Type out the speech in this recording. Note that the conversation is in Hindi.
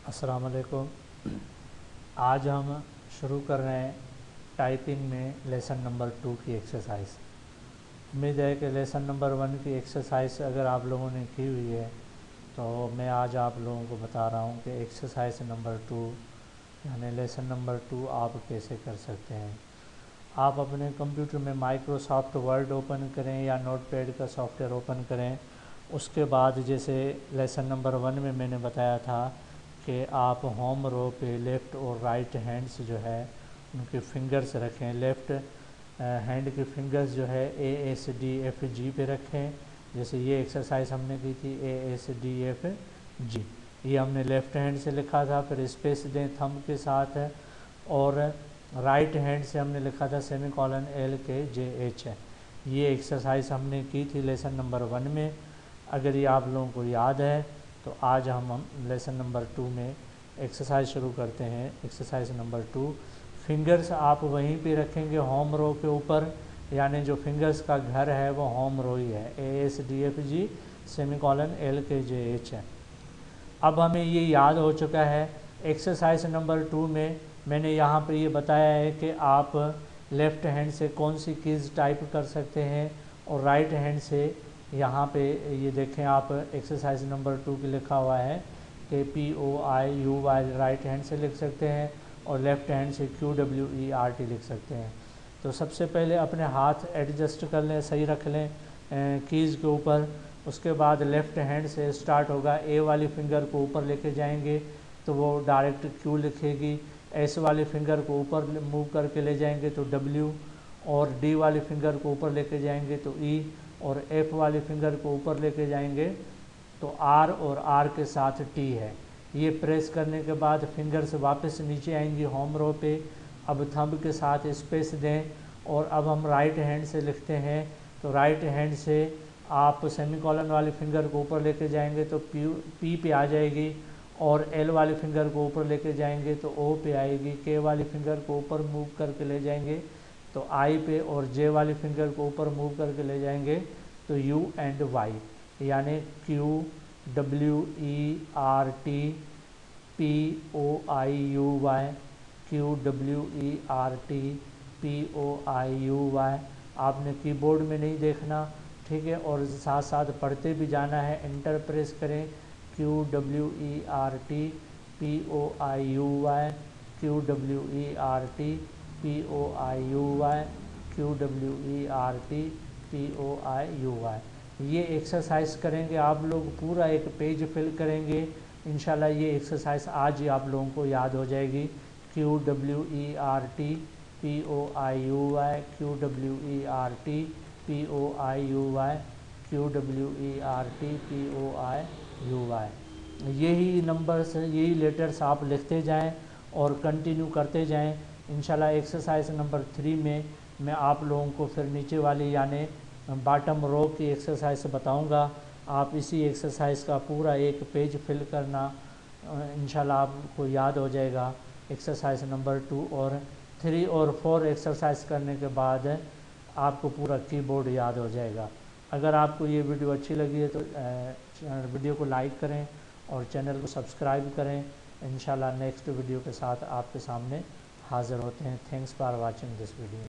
अस्सलाम वालेकुम। आज हम शुरू कर रहे हैं टाइपिंग में लेसन नंबर 2 की एक्सरसाइज। उम्मीद है कि लेसन नंबर 1 की एक्सरसाइज अगर आप लोगों ने की हुई है तो मैं आज आप लोगों को बता रहा हूँ कि एक्सरसाइज नंबर 2 यानी लेसन नंबर 2 आप कैसे कर सकते हैं। आप अपने कंप्यूटर में माइक्रोसॉफ्ट वर्ड ओपन करें या नोटपैड का सॉफ्टवेयर ओपन करें। उसके बाद जैसे लेसन नंबर 1 में मैंने बताया था कि आप होम रो पे लेफ़्ट और राइट हैंड्स जो है उनके फिंगर्स रखें। लेफ़्ट हैंड के फिंगर्स जो है ASDFG पे रखें। जैसे ये एक्सरसाइज हमने की थी ASDFG, ये हमने लेफ़्ट हैंड से लिखा था, फिर स्पेस दें थंब के साथ। और राइट हैंड से हमने लिखा था सेमीकोलन LKJH। ये एक्सरसाइज हमने की थी लेसन नंबर 1 में। अगर ये आप लोगों को याद है तो आज हम लेसन नंबर 2 में एक्सरसाइज शुरू करते हैं। एक्सरसाइज नंबर 2, फिंगर्स आप वहीं पे रखेंगे होम रो के ऊपर, यानी जो फिंगर्स का घर है वो होम रो ही है, ASDFG सेमीकोलन LKJH है। अब हमें ये याद हो चुका है। एक्सरसाइज नंबर 2 में मैंने यहाँ पे ये बताया है कि आप लेफ़्ट हैंड से कौन सी कीज़ टाइप कर सकते हैं और राइट हैंड से यहाँ पे ये देखें आप एक्सरसाइज नंबर 2 की लिखा हुआ है कि POIUY राइट हैंड से लिख सकते हैं और लेफ़्ट हैंड से QWERT लिख सकते हैं। तो सबसे पहले अपने हाथ एडजस्ट कर लें, सही रख लें कीज़ के ऊपर। उसके बाद लेफ़्ट हैंड से स्टार्ट होगा, A वाली फिंगर को ऊपर लेके जाएंगे तो वो डायरेक्ट Q लिखेगी। S वाली फिंगर को ऊपर मूव करके ले जाएंगे तो W, और D वाली फिंगर को ऊपर लेके जाएंगे तो E, और F वाली फिंगर को ऊपर लेके जाएंगे तो R, और R के साथ T है। ये प्रेस करने के बाद फिंगर्स वापस नीचे आएंगी होम रो पे। अब थंब के साथ स्पेस दें और अब हम राइट हैंड से लिखते हैं। तो राइट हैंड से आप सेमीकोलन वाली फिंगर को ऊपर लेके जाएंगे तो P पे आ जाएगी, और L वाली फिंगर को ऊपर लेके जाएंगे तो O पे आएगी। K वाली फिंगर को ऊपर मूव करके ले जाएंगे तो I पे, और J वाली फिंगर को ऊपर मूव करके ले जाएंगे तो U एंड Y, यानी QWERT POIUY QWERT POIUY। आपने कीबोर्ड में नहीं देखना, ठीक है, और साथ साथ पढ़ते भी जाना है। एंटर प्रेस करें, QWERT POIUY QWERT POIUY QWERT POIUY। ये एक्सरसाइज करेंगे आप लोग, पूरा एक पेज फिल करेंगे। इंशाल्लाह ये एक्सरसाइज आज ही आप लोगों को याद हो जाएगी। QWERT POIUY QWERT POIUY QWERT POIUY। यही नंबर्स, यही लेटर्स आप लिखते जाएं और कंटिन्यू करते जाएं। इंशाल्लाह एक्सरसाइज नंबर 3 में मैं आप लोगों को फिर नीचे वाली यानी बॉटम रो की एक्सरसाइज बताऊंगा। आप इसी एक्सरसाइज का पूरा एक पेज फिल करना, इंशाल्लाह आपको याद हो जाएगा। एक्सरसाइज नंबर 2 और 3 और 4 एक्सरसाइज करने के बाद आपको पूरा कीबोर्ड याद हो जाएगा। अगर आपको ये वीडियो अच्छी लगी है तो वीडियो को लाइक करें और चैनल को सब्सक्राइब करें। इंशाल्लाह नेक्स्ट वीडियो के साथ आपके सामने हाज़िर होते हैं। Thanks for watching this video.